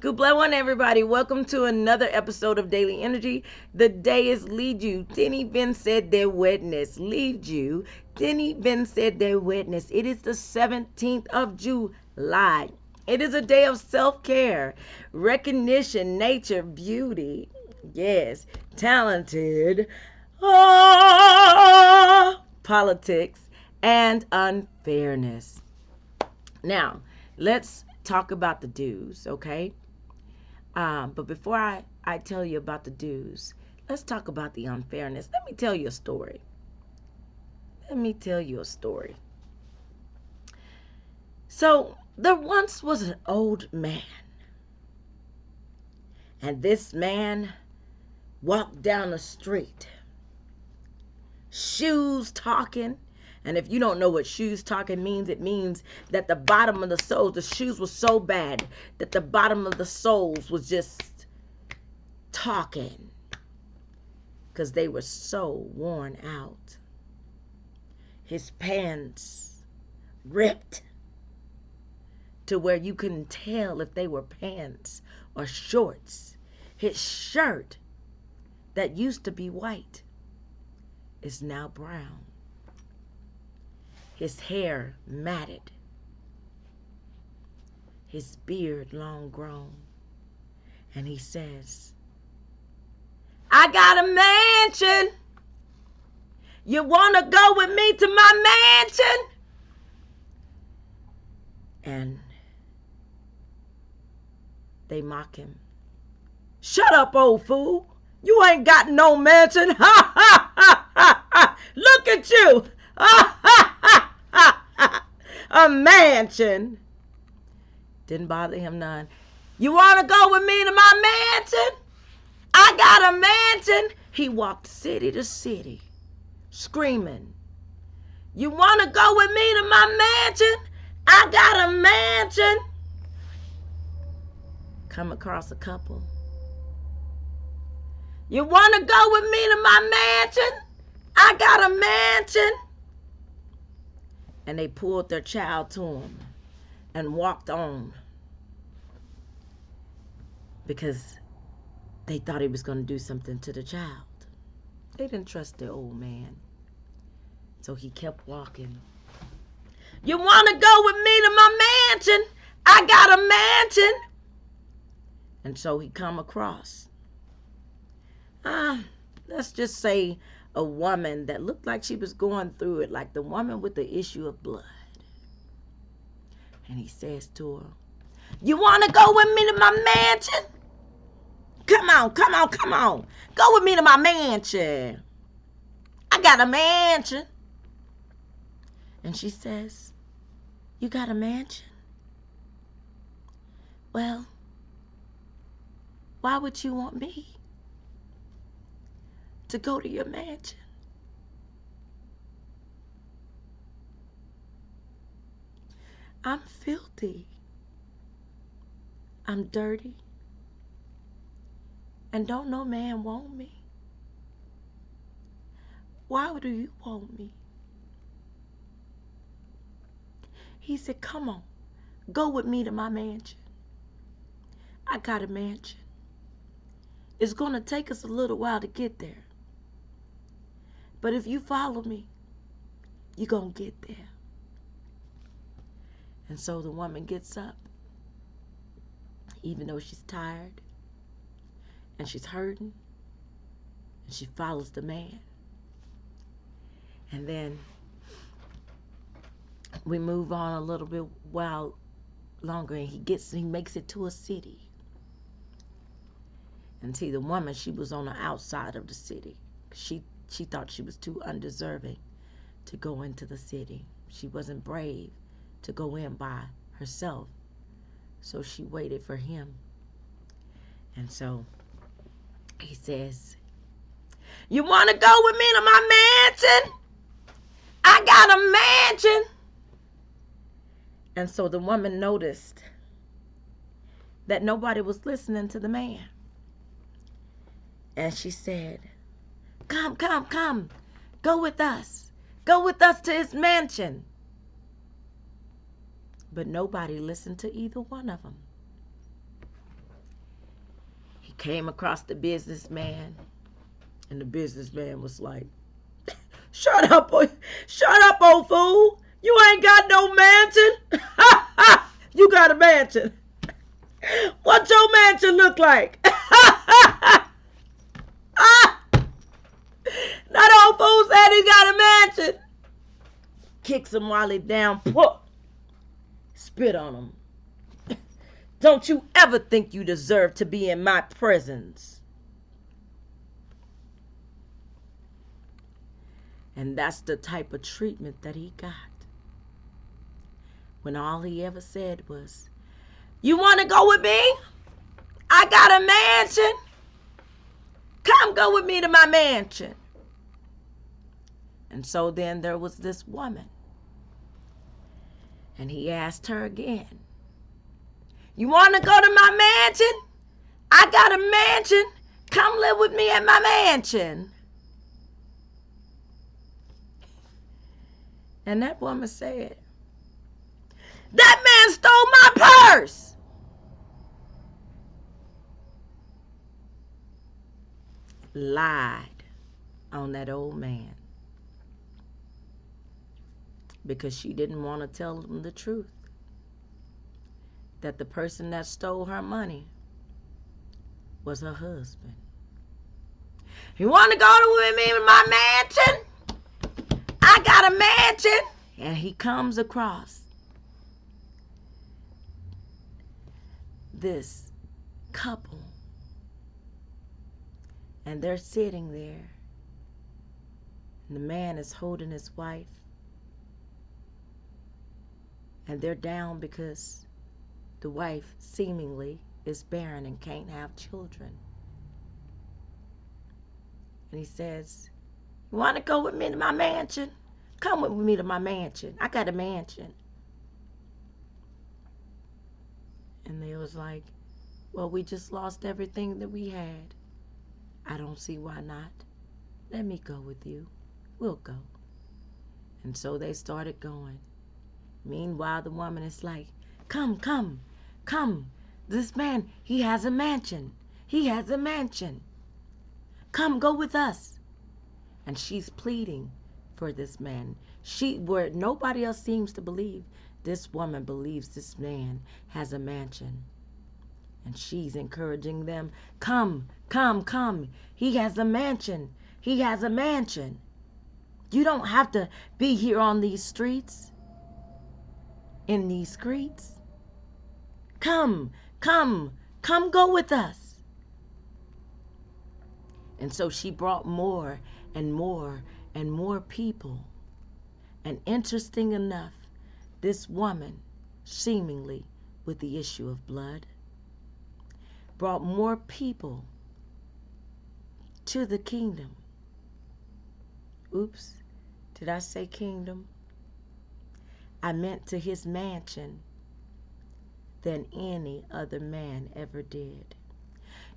Good morning, everybody. Welcome to another episode of Daily Energy. The day is lead you. Denny Ben said their witness. Lead you. Denny Ben said their witness. It is the 17th of July. It is a day of self-care, recognition, nature, beauty. Yes, talented. Politics and unfairness. Now, let's talk about the do's, okay? But before I tell you about the do's, let's talk about the unfairness. Let me tell you a story. So, there once was an old man. And this man walked down the street. Shoes talking. And if you don't know what shoes talking means, it means that the bottom of the soles, the shoes were so bad that the bottom of the soles was just talking because they were so worn out. His pants ripped to where you couldn't tell if they were pants or shorts. His shirt that used to be white is now brown. His hair matted. His beard long grown. And he says, I got a mansion. You want to go with me to my mansion? And they mock him. Shut up, old fool. You ain't got no mansion. Ha, ha, ha, ha, ha. Look at you. Ha, ha, ha, ha, ha. A mansion. Didn't bother him none. You want to go with me to my mansion? I got a mansion. He walked city to city, screaming, you want to go with me to my mansion? I got a mansion. Come across a couple. You want to go with me to my mansion? I got a mansion. And they pulled their child to him and walked on because they thought he was going to do something to the child. They didn't trust the old man. So he kept walking. You want to go with me to my mansion? I got a mansion. And so he come across, let's just say a woman that looked like she was going through it, like the woman with the issue of blood. And he says to her, you want to go with me to my mansion? Come on, come on, come on. Go with me to my mansion. I got a mansion. And she says, you got a mansion? Well, why would you want me to go to your mansion? I'm filthy. I'm dirty. And don't no man want me. Why do you want me? He said, come on, go with me to my mansion. I got a mansion. It's going to take us a little while to get there. But if you follow me, you're going to get there. And so the woman gets up, even though she's tired and she's hurting, and she follows the man. And then we move on a little bit while longer, and he makes it to a city. And see, the woman, she was on the outside of the city. She thought she was too undeserving to go into the city. She wasn't brave to go in by herself. So she waited for him. And so he says, you want to go with me to my mansion? I got a mansion. And so the woman noticed that nobody was listening to the man. And she said, come, come, come. Go with us. Go with us to his mansion. But nobody listened to either one of them. Came across the businessman, and the businessman was like, shut up, old fool. You ain't got no mansion. You got a mansion. What your mansion look like? That old fool said he got a mansion. Kicks him while he down. Spit on him. Don't you ever think you deserve to be in my presence. And that's the type of treatment that he got. When all he ever said was, you want to go with me? I got a mansion. Come go with me to my mansion. And so then there was this woman. And he asked her again, you want to go to my mansion? I got a mansion. Come live with me at my mansion. And that woman said, that man stole my purse. Lied on that old man because she didn't want to tell him the truth, that the person that stole her money was her husband. You want to go with me to my mansion? I got a mansion. And he comes across this couple, and they're sitting there, and the man is holding his wife, and they're down because the wife seemingly is barren and can't have children. And he says, you want to go with me to my mansion? Come with me to my mansion. I got a mansion. And they was like, well, we just lost everything that we had. I don't see why not. Let me go with you. We'll go. And so they started going. Meanwhile, the woman is like, come. This man, he has a mansion. He has a mansion. Come, go with us. And she's pleading for this man. Where nobody else seems to believe, this woman believes this man has a mansion. And she's encouraging them, come. He has a mansion. He has a mansion. You don't have to be here on these streets. In these streets. Come, go with us. And so she brought more and more and more people. And interesting enough, this woman, seemingly with the issue of blood, brought more people to the kingdom. Oops, did I say kingdom? I meant to his mansion than any other man ever did.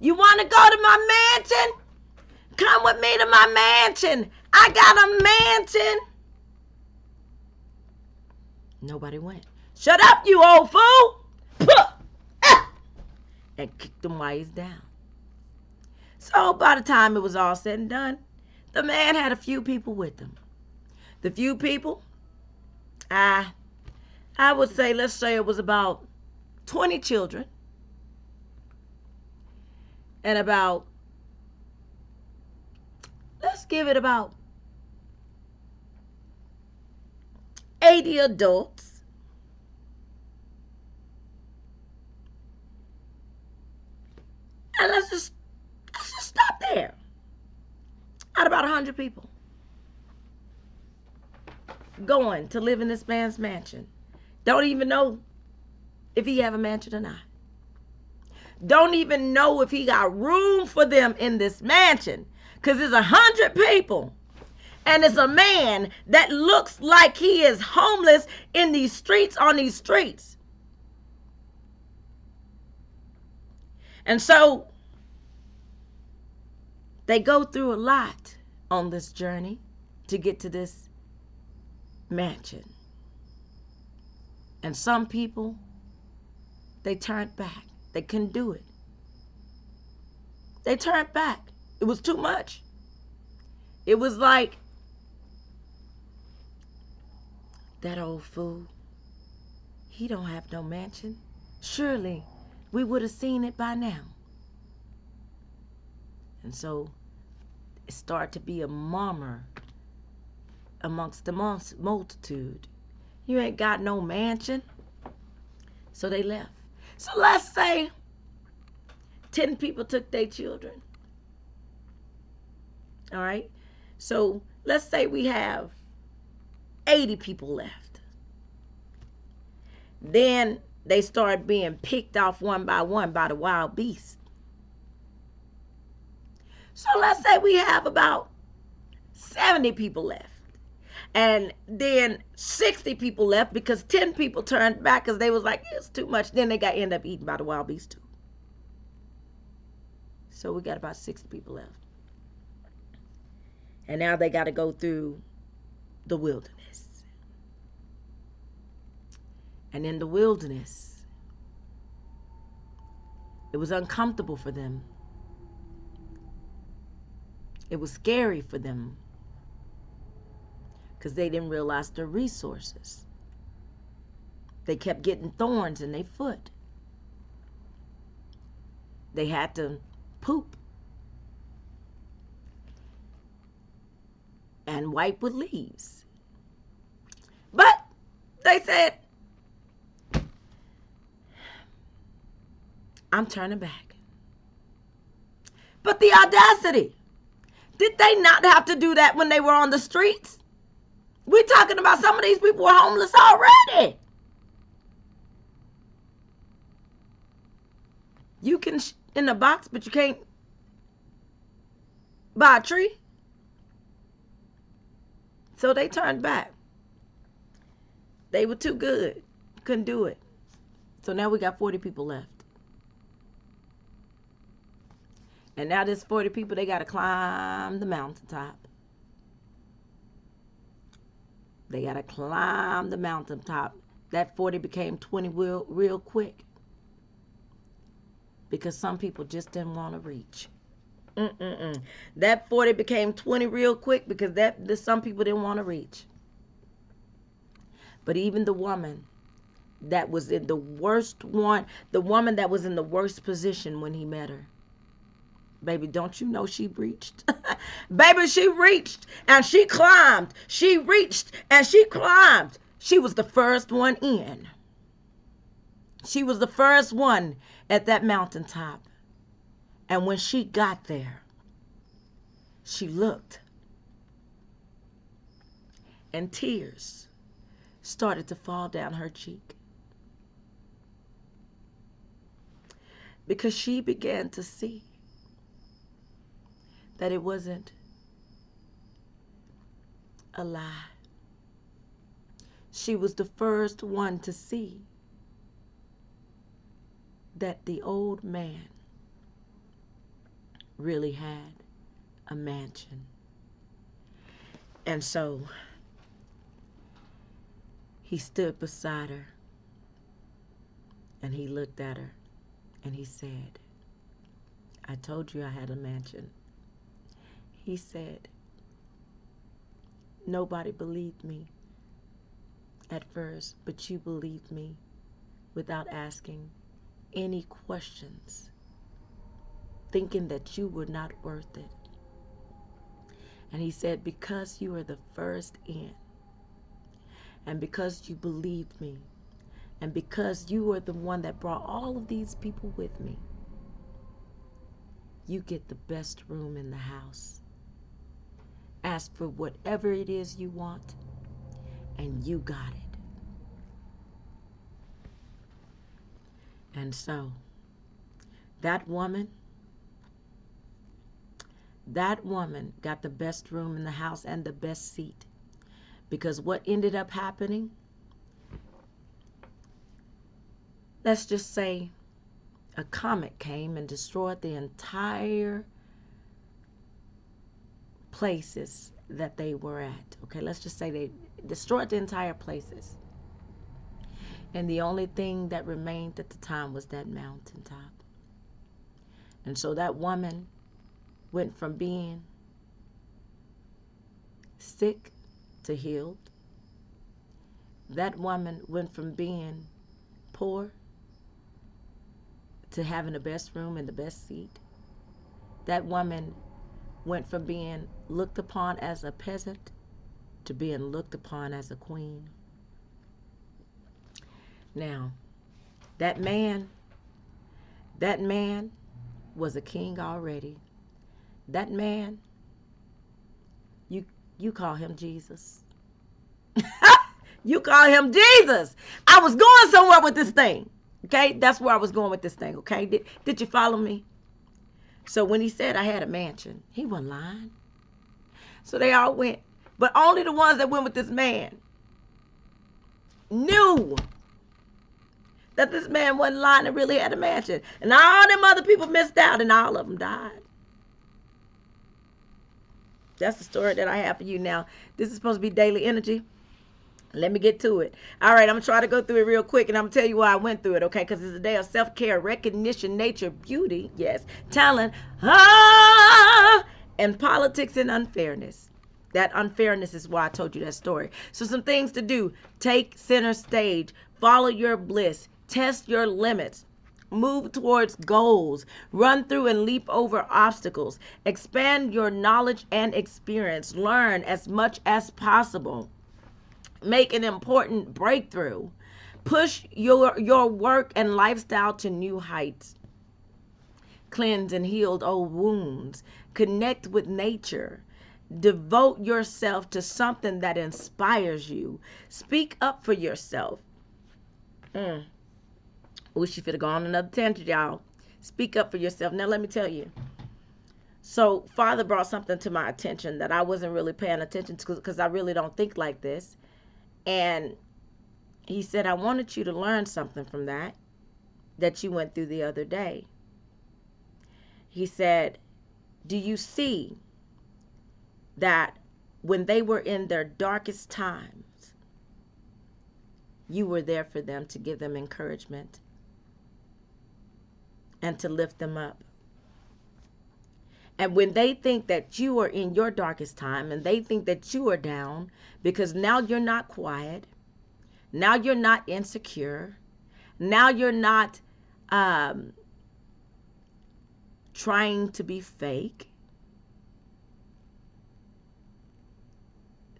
You want to go to my mansion? Come with me to my mansion. I got a mansion. Nobody went. Shut up, you old fool. And kicked him while he's down. So by the time it was all said and done, the man had a few people with him. The few people, I would say, let's say it was about 20 children and about, let's give it about 80 adults. And let's just stop there. Out of about 100 people going to live in this man's mansion. Don't even know if he have a mansion or not. Don't even know if he got room for them in this mansion. Because there's 100 people. And it's a man that looks like he is homeless in these streets, on these streets. And so they go through a lot on this journey to get to this mansion. And some people, they turned back. They couldn't do it. They turned back. It was too much. It was like, that old fool, he don't have no mansion. Surely we would have seen it by now. And so it started to be a murmur amongst the multitude. You ain't got no mansion. So they left. So let's say 10 people took their children. All right. So let's say we have 80 people left. Then they start being picked off one by the wild beasts. So let's say we have about 70 people left. And then 60 people left because 10 people turned back because they was like, it's too much. Then they got end up eaten by the wild beasts too. So we got about 60 people left. And now they got to go through the wilderness. And in the wilderness, it was uncomfortable for them. It was scary for them because they didn't realize their resources. They kept getting thorns in their foot. They had to poop and wipe with leaves. But they said, I'm turning back. But the audacity. Did they not have to do that when they were on the streets? We're talking about some of these people were homeless already. You can in a box, but you can't buy a tree. So they turned back. They were too good. Couldn't do it. So now we got 40 people left. And now there's 40 people, they got to climb the mountaintop. They got to climb the mountaintop. That 40 became 20 real quick. Because some people just didn't want to reach. That 40 became 20 real quick because some people didn't want to reach. But even the woman that was in the worst one, the woman that was in the worst position when he met her, baby, don't you know she reached? Baby, she reached and she climbed. She reached and she climbed. She was the first one in. She was the first one at that mountaintop. And when she got there, she looked. And tears started to fall down her cheek. Because she began to see that it wasn't a lie. She was the first one to see that the old man really had a mansion. And so he stood beside her and he looked at her and he said, I told you I had a mansion. He said, nobody believed me at first, but you believed me without asking any questions, thinking that you were not worth it. And he said, because you are the first in, and because you believed me, and because you are the one that brought all of these people with me, you get the best room in the house. Ask for whatever it is you want, and you got it. And so, that woman got the best room in the house and the best seat. Because what ended up happening, let's just say a comet came and destroyed the entire places that they were at. Okay, let's just say they destroyed the entire places. And the only thing that remained at the time was that mountaintop. And so that woman went from being sick to healed. That woman went from being poor to having the best room and the best seat. That woman went from being looked upon as a peasant to being looked upon as a queen. Now, that man was a king already. That man, you call him Jesus. You call him Jesus. I was going somewhere with this thing. Okay, that's where I was going with this thing. Okay, did you follow me? So when he said I had a mansion, he wasn't lying. So they all went, but only the ones that went with this man knew that this man wasn't lying and really had a mansion. And all them other people missed out, and all of them died. That's the story that I have for you now. This is supposed to be daily energy. Let me get to it. All right, I'm going to try to go through it real quick, and I'm going to tell you why I went through it, okay? Because it's a day of self-care, recognition, nature, beauty, yes, talent, and politics and unfairness. That unfairness is why I told you that story. So some things to do. Take center stage. Follow your bliss. Test your limits. Move towards goals. Run through and leap over obstacles. Expand your knowledge and experience. Learn as much as possible. Make an important breakthrough. Push your work and lifestyle to new heights. Cleanse and heal old wounds. Connect with nature. Devote yourself to something that inspires you. Speak up for yourself. Wish you could have gone on another tangent, y'all. Speak up for yourself. Now, let me tell you. So, Father brought something to my attention that I wasn't really paying attention to because I really don't think like this. And he said, I wanted you to learn something from that you went through the other day. He said, do you see that when they were in their darkest times, you were there for them to give them encouragement and to lift them up? And when they think that you are in your darkest time and they think that you are down because now you're not quiet, now you're not insecure, now you're not trying to be fake,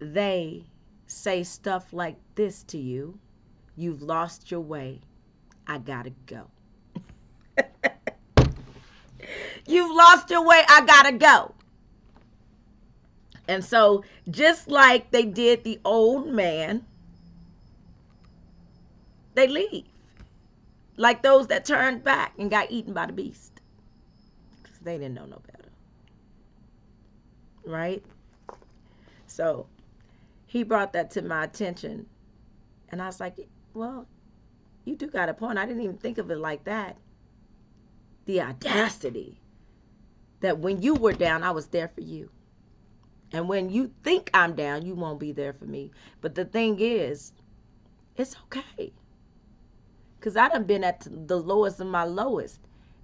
they say stuff like this to you: you've lost your way, I gotta go. You've lost your way, I gotta go. And so, just like they did the old man, they leave. Like those that turned back and got eaten by the beast. Because they didn't know no better. Right? So, he brought that to my attention. And I was like, well, you do got a point. I didn't even think of it like that. The audacity that when you were down, I was there for you. And when you think I'm down, you won't be there for me. But the thing is, it's okay. Because I done been at the lowest of my lowest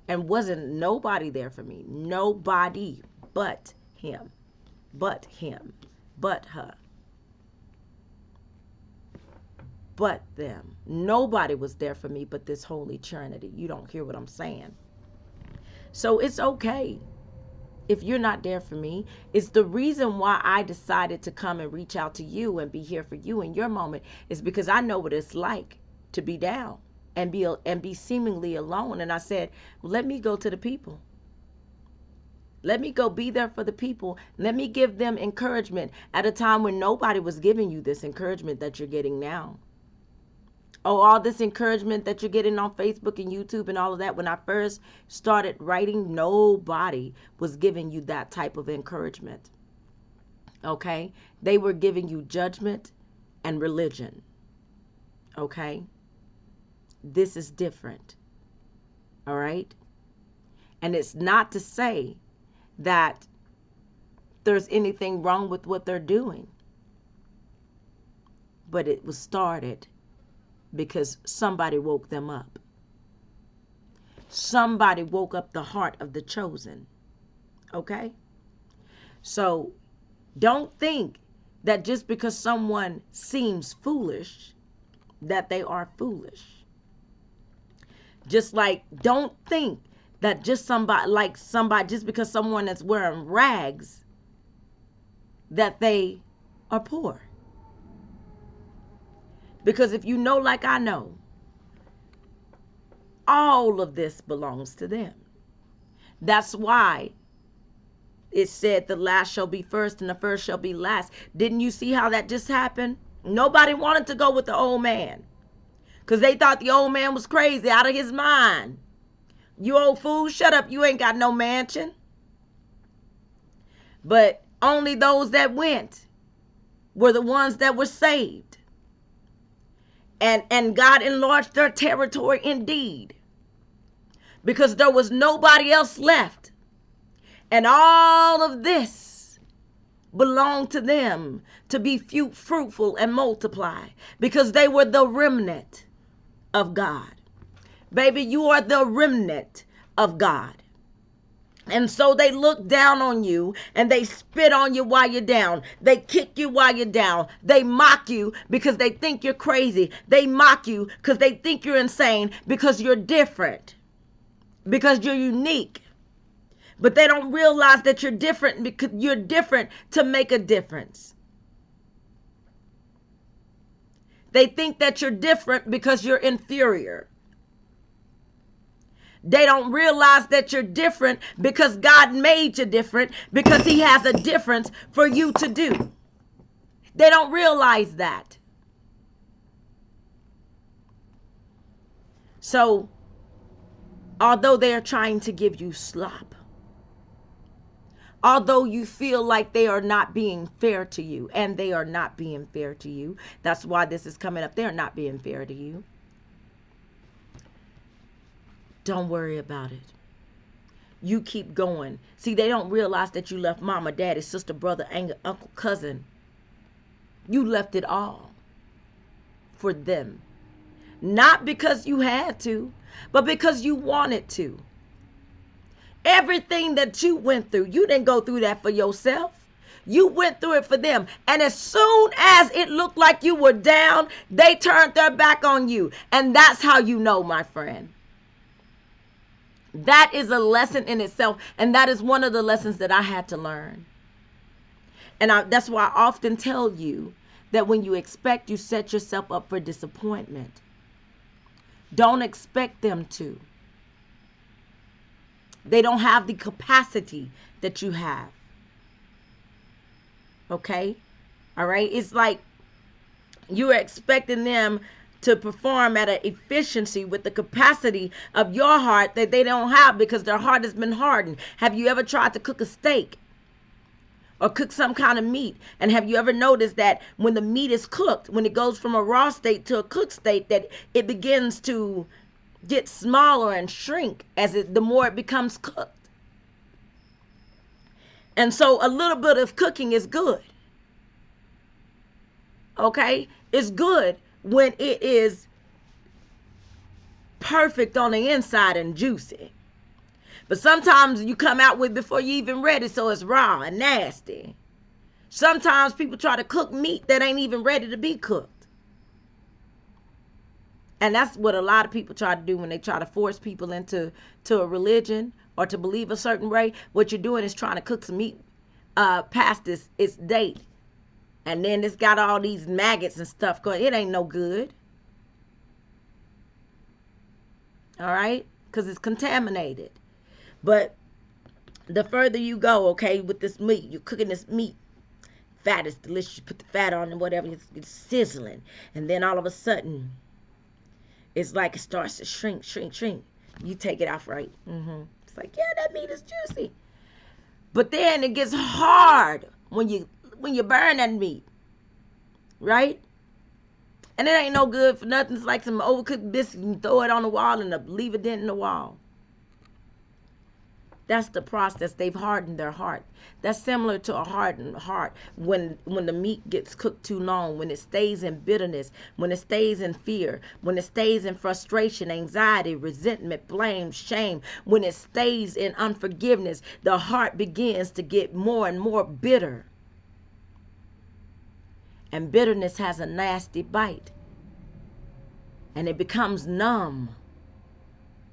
and wasn't nobody there for me. Nobody but him, but her, but them. Nobody was there for me but this Holy Trinity. You don't hear what I'm saying. So it's okay if you're not there for me. It's the reason why I decided to come and reach out to you and be here for you in your moment, is because I know what it's like to be down and be seemingly alone. And I said, well, let me go to the people. Let me go be there for the people. Let me give them encouragement at a time when nobody was giving you this encouragement that you're getting now. Oh, all this encouragement that you're getting on Facebook and YouTube and all of that. When I first started writing, nobody was giving you that type of encouragement. Okay? They were giving you judgment and religion. Okay? This is different. All right? And it's not to say that there's anything wrong with what they're doing. But it was started because somebody woke them up. Somebody woke up the heart of the chosen. Okay? So don't think that just because someone seems foolish, that they are foolish. Just like, don't think that just just because someone is wearing rags, that they are poor. Because if you know, like I know, all of this belongs to them. That's why it said the last shall be first and the first shall be last. Didn't you see how that just happened? Nobody wanted to go with the old man because they thought the old man was crazy, out of his mind. You old fool, shut up. You ain't got no mansion. But only those that went were the ones that were saved. And God enlarged their territory indeed, because there was nobody else left. And all of this belonged to them to be fruitful and multiply, because they were the remnant of God. Baby, you are the remnant of God. And so they look down on you and they spit on you while you're down. They kick you while you're down. They mock you because they think you're crazy. They mock you because they think you're insane, because you're different, because you're unique. But they don't realize that you're different, because you're different to make a difference. They think that you're different because you're inferior. They don't realize that you're different because God made you different, because he has a difference for you to do. They don't realize that. So, although they are trying to give you slop, although you feel like they are not being fair to you, and they are not being fair to you, that's why this is coming up. They're not being fair to you. Don't worry about it. You keep going. See, they don't realize that you left mama, daddy, sister, brother, uncle, cousin. You left it all for them. Not because you had to, but because you wanted to. Everything that you went through, you didn't go through that for yourself. You went through it for them. And as soon as it looked like you were down, they turned their back on you. And that's how you know, my friend. That is a lesson in itself. And that is one of the lessons that I had to learn. And that's why I often tell you that when you expect, you set yourself up for disappointment. Don't expect them to. They don't have the capacity that you have. Okay? All right? It's like you're expecting them to perform at an efficiency with the capacity of your heart that they don't have, because their heart has been hardened. Have you ever tried to cook a steak or cook some kind of meat? And have you ever noticed that when the meat is cooked, when it goes from a raw state to a cooked state, that it begins to get smaller and shrink the more it becomes cooked? And so a little bit of cooking is good. Okay? It's good when it is perfect on the inside and juicy. But sometimes you come out with before you even ready, so it's raw and nasty. Sometimes people try to cook meat that ain't even ready to be cooked. And that's what a lot of people try to do when they try to force people into a religion or to believe a certain way. What you're doing is trying to cook some meat past its date. And then it's got all these maggots and stuff going. It ain't no good. All right? Because it's contaminated. But the further you go, okay, with this meat, you're cooking this meat. Fat is delicious. You put the fat on and whatever. It's sizzling. And then all of a sudden, it's like it starts to shrink. You take it off right. It's like, yeah, that meat is juicy. But then it gets hard when you burn that meat, right? And it ain't no good for nothing. It's like some overcooked biscuit. You throw it on the wall and leave a dent in the wall. That's the process. They've hardened their heart. That's similar to a hardened heart when the meat gets cooked too long, when it stays in bitterness, when it stays in fear, when it stays in frustration, anxiety, resentment, blame, shame, when it stays in unforgiveness, the heart begins to get more and more bitter. And bitterness has a nasty bite. And it becomes numb.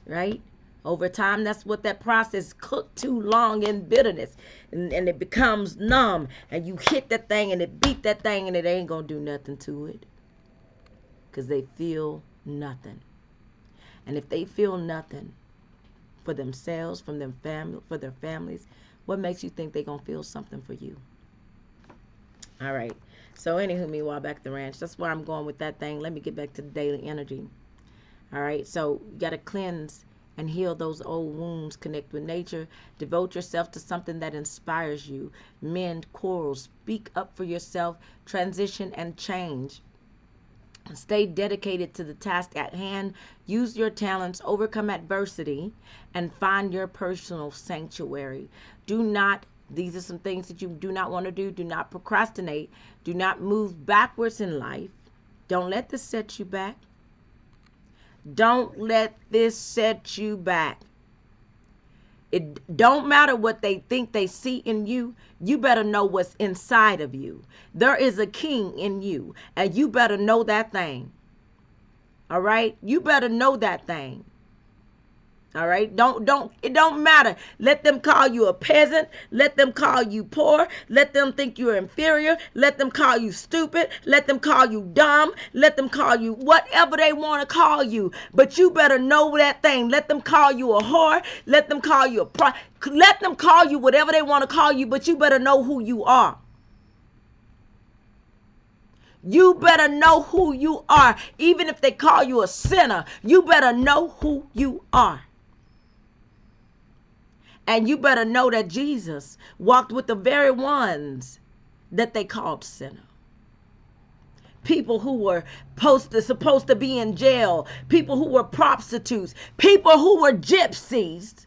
Right? Over time, that's what that process, cooked too long in bitterness. And it becomes numb. And you hit that thing and it beat that thing and it ain't going to do nothing to it. Because they feel nothing. And if they feel nothing for themselves, for their families, what makes you think they're going to feel something for you? All right. So anywho, meanwhile, back at the ranch. That's where I'm going with that thing. Let me get back to the daily energy. All right. So you got to cleanse and heal those old wounds. Connect with nature. Devote yourself to something that inspires you. Mend quarrels. Speak up for yourself. Transition and change. Stay dedicated to the task at hand. Use your talents. Overcome adversity. And find your personal sanctuary. These are some things that you do not want to do. Do not procrastinate. Do not move backwards in life. Don't let this set you back. Don't let this set you back. It don't matter what they think they see in you. You better know what's inside of you. There is a king in you, and you better know that thing. All right? You better know that thing. All right? It don't matter. Let them call you a peasant. Let them call you poor. Let them think you're inferior. Let them call you stupid. Let them call you dumb. Let them call you whatever they want to call you. But you better know that thing. Let them call you a whore. Let them call you let them call you whatever they want to call you, but you better know who you are. You better know who you are. Even if they call you a sinner, you better know who you are. And you better know that Jesus walked with the very ones that they called sinner. People who were supposed to be in jail. People who were prostitutes. People who were gypsies.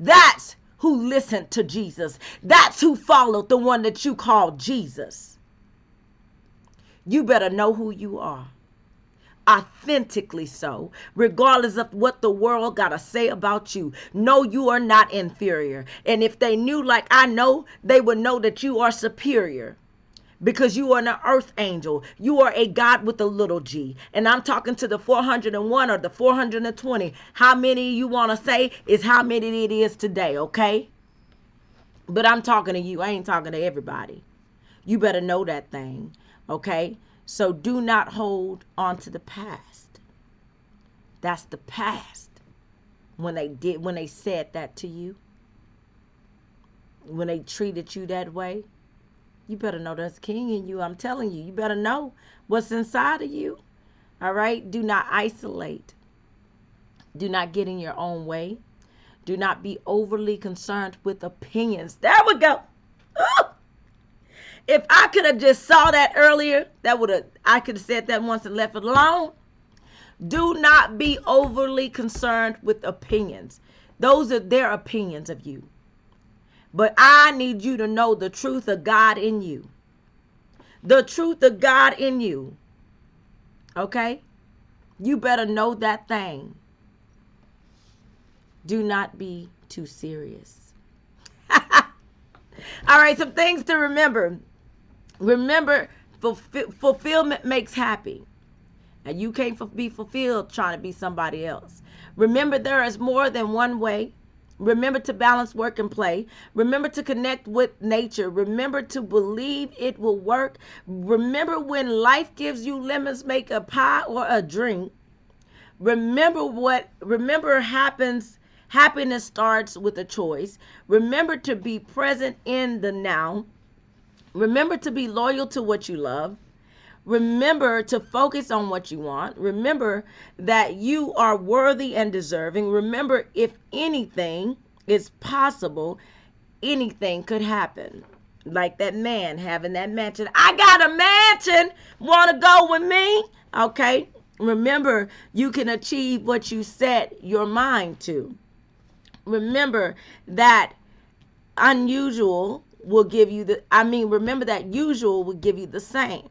That's who listened to Jesus. That's who followed the one that you call Jesus. You better know who you are. Authentically so, regardless of what the world got to say about you. No, you are not inferior. And if they knew like I know, they would know that you are superior. Because you are an earth angel. You are a God with a little g. And I'm talking to the 401 or the 420. How many you want to say is how many it is today, okay? But I'm talking to you. I ain't talking to everybody. You better know that thing, okay? So do not hold on to the past. That's the past. When they said that to you, when they treated you that way, you better know there's a king in you. I'm telling you, you better know what's inside of you. All right? Do not isolate. Do not get in your own way. Do not be overly concerned with opinions. There we go. Oh! If I could have just saw that earlier, I could have said that once and left it alone. Do not be overly concerned with opinions. Those are their opinions of you. But I need you to know the truth of God in you. The truth of God in you. Okay? You better know that thing. Do not be too serious. All right, some things to remember. Remember, fulfillment makes happy. And you can't be fulfilled trying to be somebody else. Remember, there is more than one way. Remember to balance work and play. Remember to connect with nature. Remember to believe it will work. Remember, when life gives you lemons, make a pie or a drink. Remember happiness starts with a choice. Remember to be present in the now. Remember to be loyal to what you love. Remember to focus on what you want. Remember that you are worthy and deserving. Remember, if anything is possible, anything could happen. Like that man having that mansion. I got a mansion. Want to go with me? Okay. Remember, you can achieve what you set your mind to. Remember that unusual will give you remember that usual will give you the same.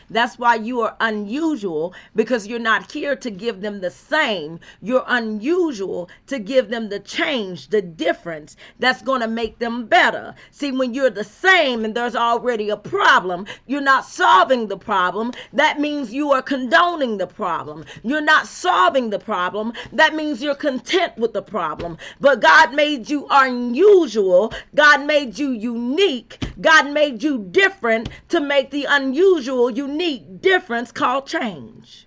That's why you are unusual, because you're not here to give them the same. You're unusual to give them the change, the difference that's going to make them better. See, when you're the same and there's already a problem, you're not solving the problem. That means you are condoning the problem. You're not solving the problem. That means you're content with the problem. But God made you unusual. God made you unique. God made you different to make the unusual unique difference called change.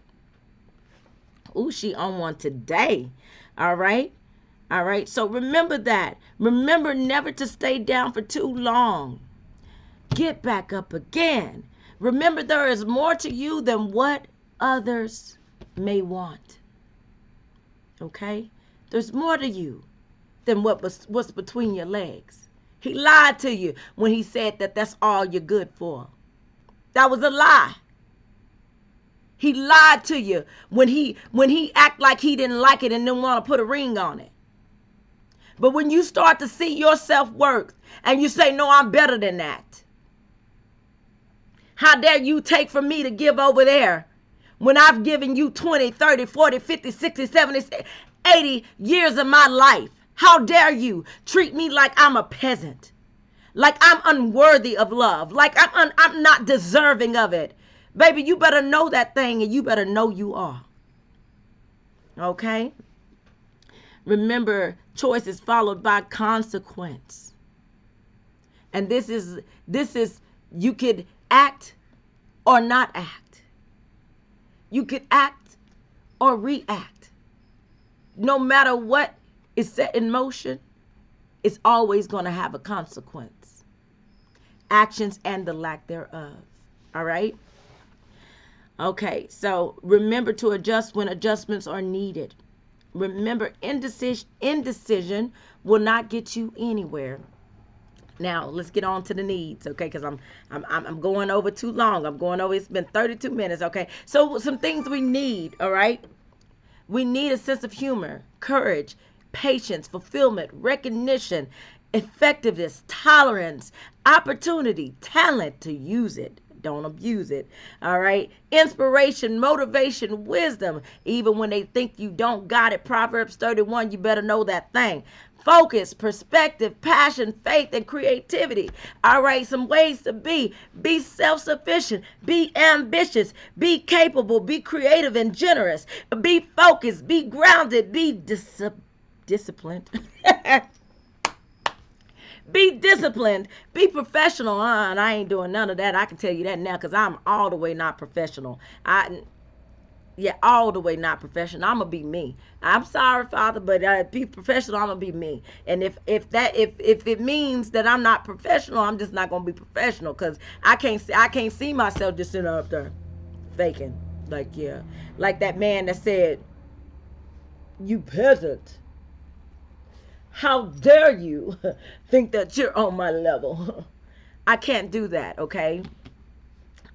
Ooh, she on one today. All right. So remember that. Remember never to stay down for too long. Get back up again. Remember, there is more to you than what others may want. Okay? There's more to you than what's between your legs. He lied to you when he said that that's all you're good for. That was a lie. He lied to you when he act like he didn't like it and didn't want to put a ring on it. But when you start to see your self-worth and you say, no, I'm better than that. How dare you take from me to give over there when I've given you 20, 30, 40, 50, 60, 70, 80 years of my life? How dare you treat me like I'm a peasant? Like I'm unworthy of love, like I'm not deserving of it. Baby, you better know that thing, and you better know you are. Okay? Remember, choice is followed by consequence. And this is you could act or not act. You could act or react. No matter what is set in motion, it's always going to have a consequence. Actions and the lack thereof. All right? Okay, so remember to adjust when adjustments are needed. Remember, indecision will not get you anywhere. Now, let's get on to the needs, okay? Because I'm going over too long. It's been 32 minutes, okay? So some things we need, all right? We need a sense of humor, courage, patience, fulfillment, recognition, effectiveness, tolerance, opportunity, talent to use it. Don't abuse it. All right. Inspiration, motivation, wisdom. Even when they think you don't got it. Proverbs 31, you better know that thing. Focus, perspective, passion, faith, and creativity. All right. Some ways to be. Be self-sufficient. Be ambitious. Be capable. Be creative and generous. Be focused. Be grounded. Be disciplined. Be disciplined. Be professional. And I ain't doing none of that. I can tell you that now, because I'm all the way not professional. All the way not professional. I'm going to be me. I'm sorry, Father, but be professional. I'm going to be me. And if it means that I'm not professional, I'm just not going to be professional, because I can't see myself just sitting up there faking. Like that man that said, "You peasant. How dare you think that you're on my level?" I can't do that, okay?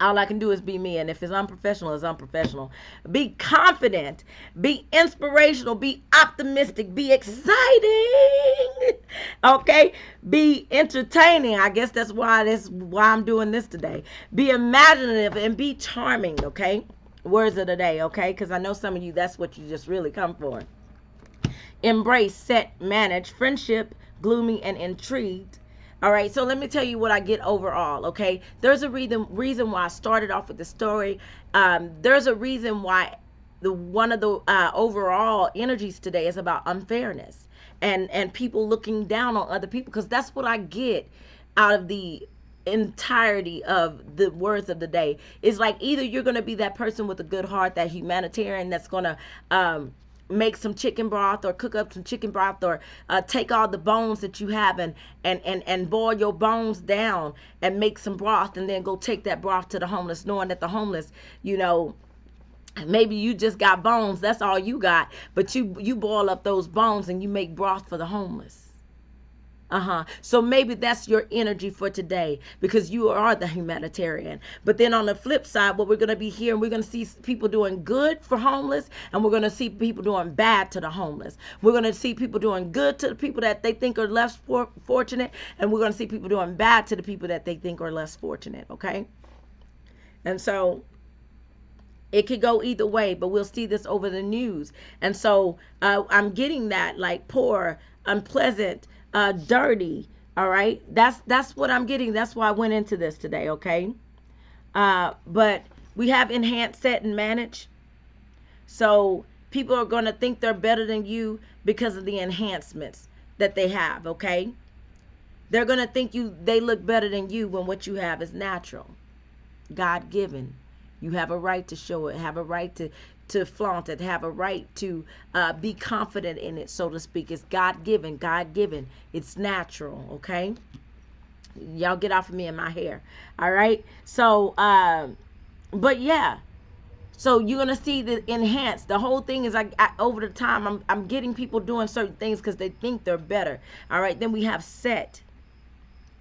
All I can do is be me. And if it's unprofessional, it's unprofessional. Be confident. Be inspirational. Be optimistic. Be exciting. Okay? Be entertaining. I guess that's why I'm doing this today. Be imaginative and be charming, okay? Words of the day, okay? Because I know some of you, that's what you just really come for. Embrace, set, manage, friendship, gloomy, and intrigued. All right, so let me tell you what I get overall, okay? There's a reason why I started off with the story. There's a reason why one of the overall energies today is about unfairness and people looking down on other people, because that's what I get out of the entirety of the words of the day. It's like, either you're going to be that person with a good heart, that humanitarian that's going to make some chicken broth, or cook up some chicken broth, or take all the bones that you have and boil your bones down and make some broth, and then go take that broth to the homeless, knowing that the homeless, maybe you just got bones, that's all you got, but you boil up those bones and you make broth for the homeless. So maybe that's your energy for today, because you are the humanitarian. But then on the flip side, what we're going to be hearing, we're going to see people doing good for homeless, and we're going to see people doing bad to the homeless. We're going to see people doing good to the people that they think are less fortunate, and we're going to see people doing bad to the people that they think are less fortunate, okay? And so it could go either way, but we'll see this over the news. And so I'm getting that, like, poor, unpleasant, dirty. All right, that's what I'm getting. That's why I went into this today. Okay, but we have enhance, set, and manage. So people are going to think they're better than you because of the enhancements that they have. Okay, they're going to think they look better than you when what you have is natural, God given. You have a right to show it, have a right to flaunt it, have a right to be confident in it, so to speak. It's God-given, God-given. It's natural, okay? Y'all get off of me and my hair, all right? So, but yeah. So you're going to see the enhance. The whole thing is, I over the time, I'm getting people doing certain things because they think they're better, all right? Then we have set.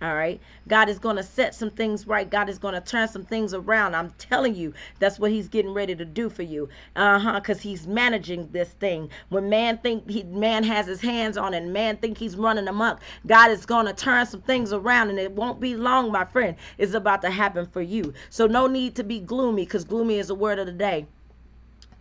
All right. God is going to set some things right. God is going to turn some things around. I'm telling you, that's what he's getting ready to do for you. Because he's managing this thing. When man has his hands on it, and man think he's running amok, God is going to turn some things around, and it won't be long, my friend. It's about to happen for you. So no need to be gloomy, because gloomy is the word of the day.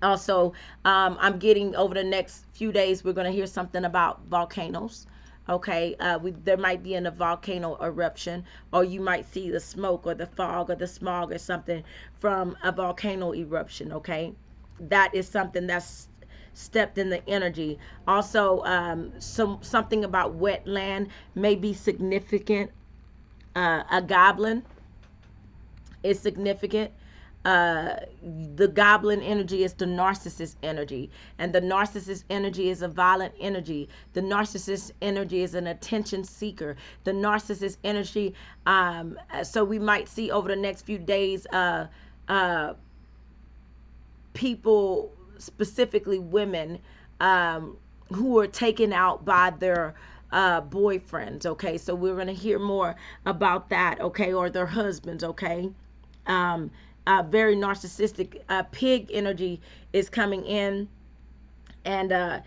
Also, I'm getting, over the next few days, we're going to hear something about volcanoes. Okay, there might be a volcano eruption, or you might see the smoke or the fog or the smog or something from a volcano eruption. Okay, that is something that's stepped in the energy. Also, something about wetland may be significant. A goblin is significant. The goblin energy is the narcissist energy, and the narcissist energy is a violent energy. The narcissist energy is an attention seeker. The narcissist energy, so we might see over the next few days people, specifically women, who are taken out by their boyfriends. Okay, so we're going to hear more about that. Okay, or their husbands. Okay. Very narcissistic. Pig energy is coming in, and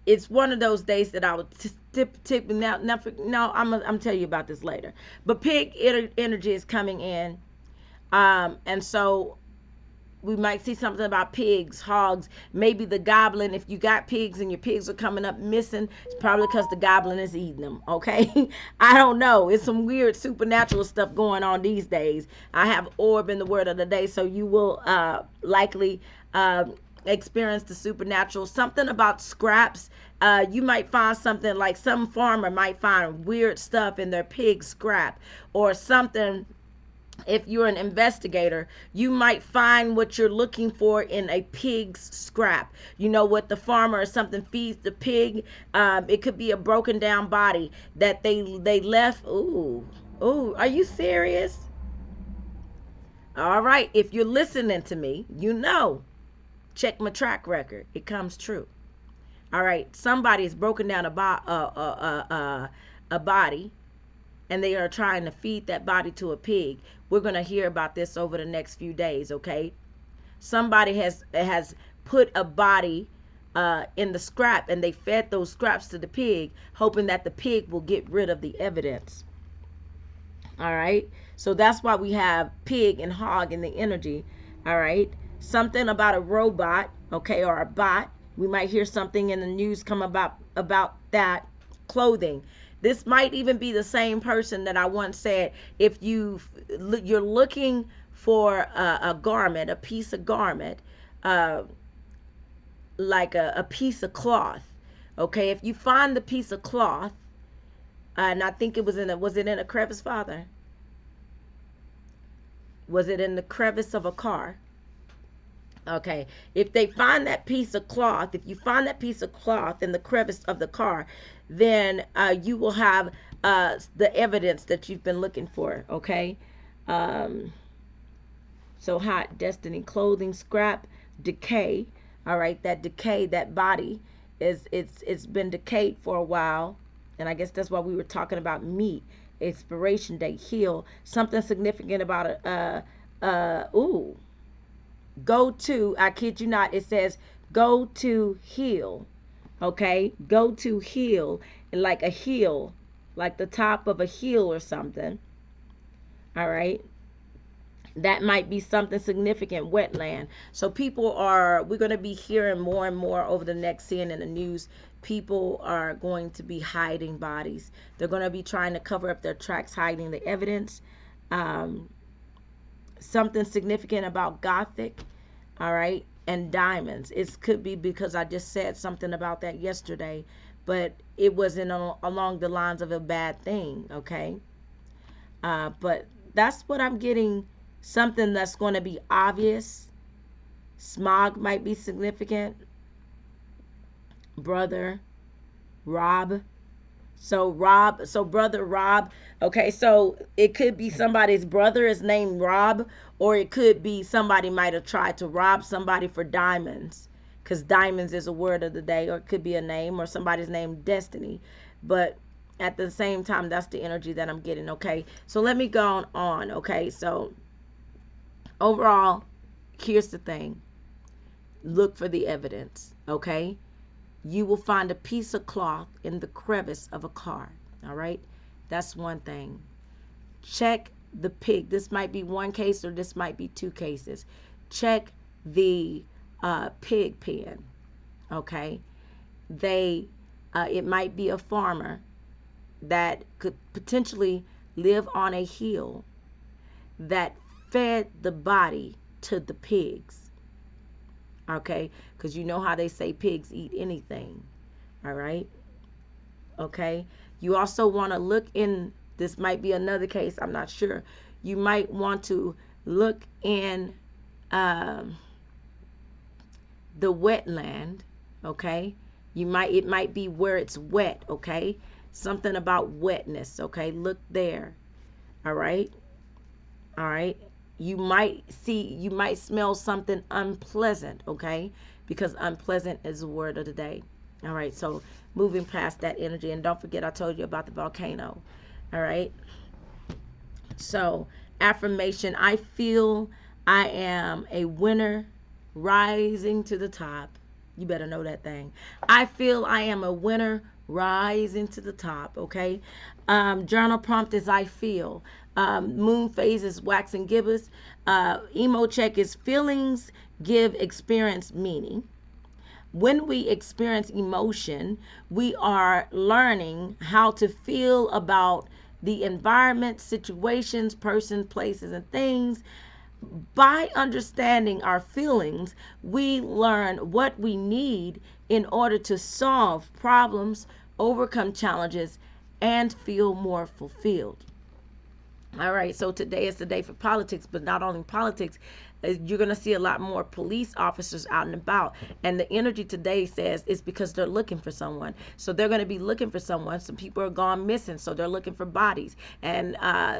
it's one of those days that I would tip now. No, I'm tell you about this later. But pig energy is coming in, and so we might see something about pigs, hogs, maybe the goblin. If you got pigs and your pigs are coming up missing, it's probably because the goblin is eating them, okay? I don't know. It's some weird supernatural stuff going on these days. I have orb in the word of the day, so you will likely experience the supernatural. Something about scraps. You might find something like some farmer might find weird stuff in their pig scrap, or something. If you're an investigator, you might find what you're looking for in a pig's scrap. You know what the farmer or something feeds the pig. It could be a broken down body that they left. Ooh, are you serious? All right, if you're listening to me, you know, check my track record. It comes true. All right, somebody has broken down a body, and they are trying to feed that body to a pig. We're going to hear about this over the next few days, okay? Somebody has put a body in the scrap, and they fed those scraps to the pig, hoping that the pig will get rid of the evidence. All right? So that's why we have pig and hog in the energy. All right? Something about a robot, okay, or a bot. We might hear something in the news come about that. Clothing. This might even be the same person that I once said, if you're looking for a garment, a piece of garment, like a piece of cloth, okay, if you find the piece of cloth, and I think was it in a crevice, Father? Was it in the crevice of a car? Okay, if they find that piece of cloth, if you find that piece of cloth in the crevice of the car, then you will have the evidence that you've been looking for, okay? So hot, destiny, clothing, scrap, decay, all right? That decay, that body, it's been decayed for a while. And I guess that's why we were talking about meat, expiration date, heal, something significant about it. Ooh, go to, I kid you not, it says go to heal. Okay, go to heal, like a heel, like the top of a heel or something. All right, that might be something significant. Wetland. So we're going to be hearing more and more over the next, seeing in the news, people are going to be hiding bodies. They're going to be trying to cover up their tracks, hiding the evidence. um, Something significant about Gothic, all right, and diamonds. It could be because I just said something about that yesterday, but it wasn't along the lines of a bad thing, okay? But that's what I'm getting. Something that's going to be obvious. Smog might be significant. Brother Rob. So brother Rob. Okay, so it could be somebody's brother is named Rob, or it could be somebody might have tried to rob somebody for diamonds, because diamonds is a word of the day, or it could be a name, or somebody's named Destiny. But at the same time, that's the energy that I'm getting. Okay, so let me go on. Okay, so overall, here's the thing. Look for the evidence. Okay, you will find a piece of cloth in the crevice of a car. All right, that's one thing. Check the pig. This might be one case, or this might be two cases. Check the pig pen. Okay, it might be a farmer that could potentially live on a hill that fed the body to the pigs. Okay, because you know how they say pigs eat anything. All right. Okay, you also want to look in, this might be another case, I'm not sure. You might want to look in the wetland. Okay, it might be where it's wet. Okay, something about wetness. Okay, look there. All right. All right, you might smell something unpleasant. Okay, because unpleasant is the word of the day. All right, so moving past that energy, and don't forget I told you about the volcano. All right, so affirmation: I feel I am a winner rising to the top. You better know that thing. I feel I am a winner rising to the top. Okay, journal prompt is I feel. Moon phase is wax and gibbous. Emo check is feelings give experience meaning. When we experience emotion, we are learning how to feel about the environment, situations, persons, places, and things. By understanding our feelings, we learn what we need in order to solve problems, overcome challenges, and feel more fulfilled. All right, so today is the day for politics, but not only politics. You're going to see a lot more police officers out and about. And the energy today says it's because they're looking for someone. So they're going to be looking for someone. Some people are gone missing, so they're looking for bodies. And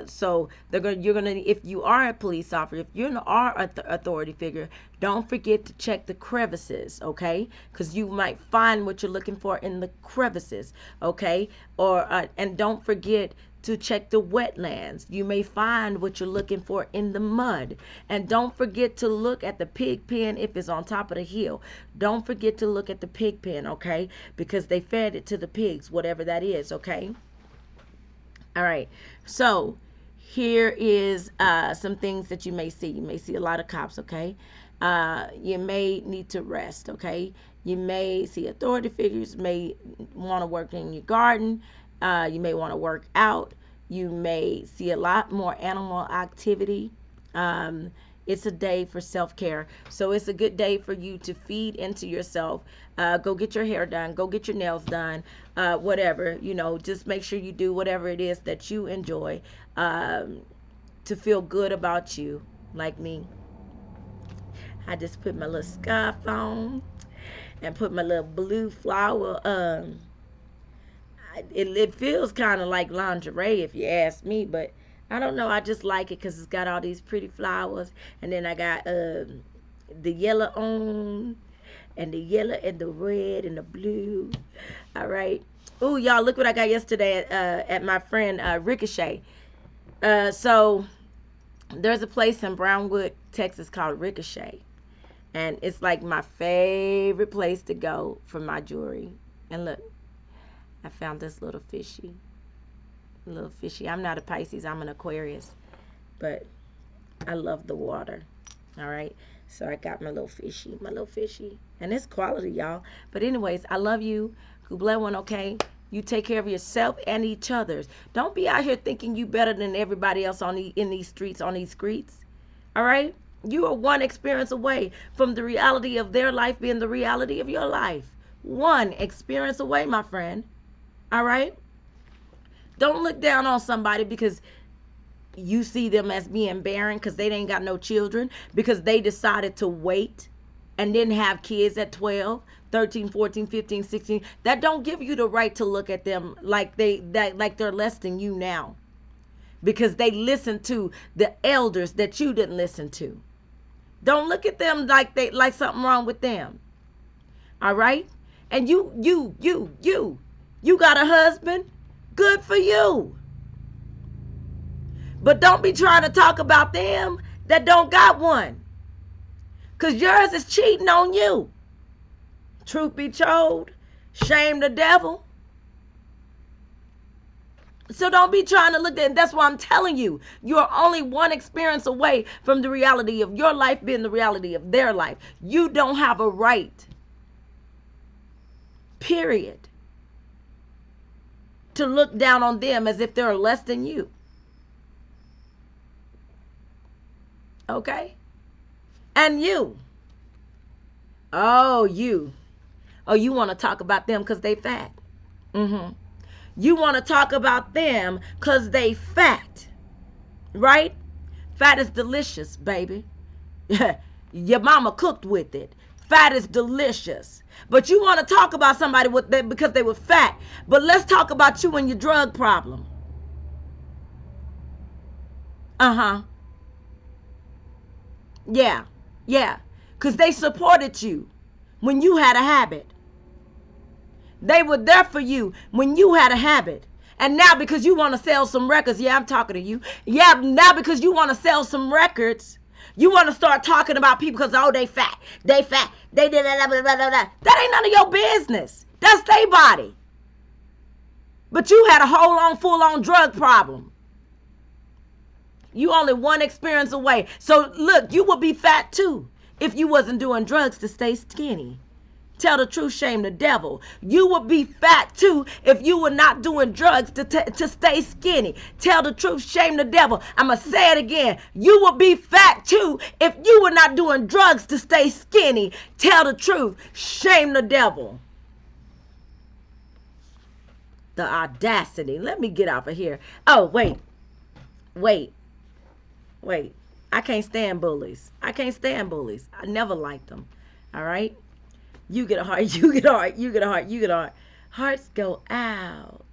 so you're going to, if you are a police officer, if you are an authority figure, don't forget to check the crevices, okay? Because you might find what you're looking for in the crevices, okay? Or and don't forget to check the wetlands. You may find what you're looking for in the mud. And don't forget to look at the pig pen if it's on top of the hill. Don't forget to look at the pig pen, okay? Because they fed it to the pigs, whatever that is, okay? All right. So here is some things that you may see. You may see a lot of cops, okay? You may need to rest, okay? You may see authority figures, may want to work in your garden. You may want to work out. You may see a lot more animal activity. It's a day for self-care. So it's a good day for you to feed into yourself. Go get your hair done. Go get your nails done. Whatever, just make sure you do whatever it is that you enjoy to feel good about you, like me. I just put my little scarf on and put my little blue flower it feels kind of like lingerie if you ask me, but I don't know, I just like it because it's got all these pretty flowers, and then I got the yellow on, and the yellow and the red and the blue. All right, Ooh, y'all, look what I got yesterday at my friend Ricochet. So there's a place in Brownwood, Texas called Ricochet. And it's like my favorite place to go for my jewelry. And look, I found this little fishy. Little fishy. I'm not a Pisces, I'm an Aquarius. But I love the water. All right. So I got my little fishy. And it's quality, y'all. But anyways, I love you. Kubla one, okay? You take care of yourself and each other's. Don't be out here thinking you better than everybody else in these streets, All right? You are one experience away from the reality of their life being the reality of your life. One experience away, my friend. All right? Don't look down on somebody because you see them as being barren because they ain't got no children, because they decided to wait and didn't have kids at 12, 13, 14, 15, 16. That don't give you the right to look at them like they're less than you now, because they listened to the elders that you didn't listen to. Don't look at them like something wrong with them. All right? And you got a husband? Good for you. But don't be trying to talk about them that don't got one, because yours is cheating on you. Truth be told, shame the devil. So don't be trying to look at. That's why I'm telling you, you're only one experience away from the reality of your life being the reality of their life. You don't have a right, period, to look down on them as if they're less than you. Okay? And you. You want to talk about them because they fat. You want to talk about them because they fat. Right? Fat is delicious, baby. Your mama cooked with it. Fat is delicious. But you want to talk about somebody because they were fat. But let's talk about you and your drug problem. Yeah. Because they supported you when you had a habit. They were there for you when you had a habit. And now because you want to sell some records, yeah, I'm talking to you. Yeah, now because you want to sell some records, you want to start talking about people because, oh, they fat. They did that, blah, blah, blah, blah. That ain't none of your business. That's their body. But you had a full-on drug problem. You only one experience away. So look, you would be fat too if you wasn't doing drugs to stay skinny. Tell the truth, shame the devil. You would be fat too if you were not doing drugs to stay skinny. Tell the truth, shame the devil. I'm going to say it again. You would be fat too if you were not doing drugs to stay skinny. Tell the truth, shame the devil. The audacity. Let me get off of here. Oh, wait. I can't stand bullies. I never liked them. All right? You get a heart. Hearts go out.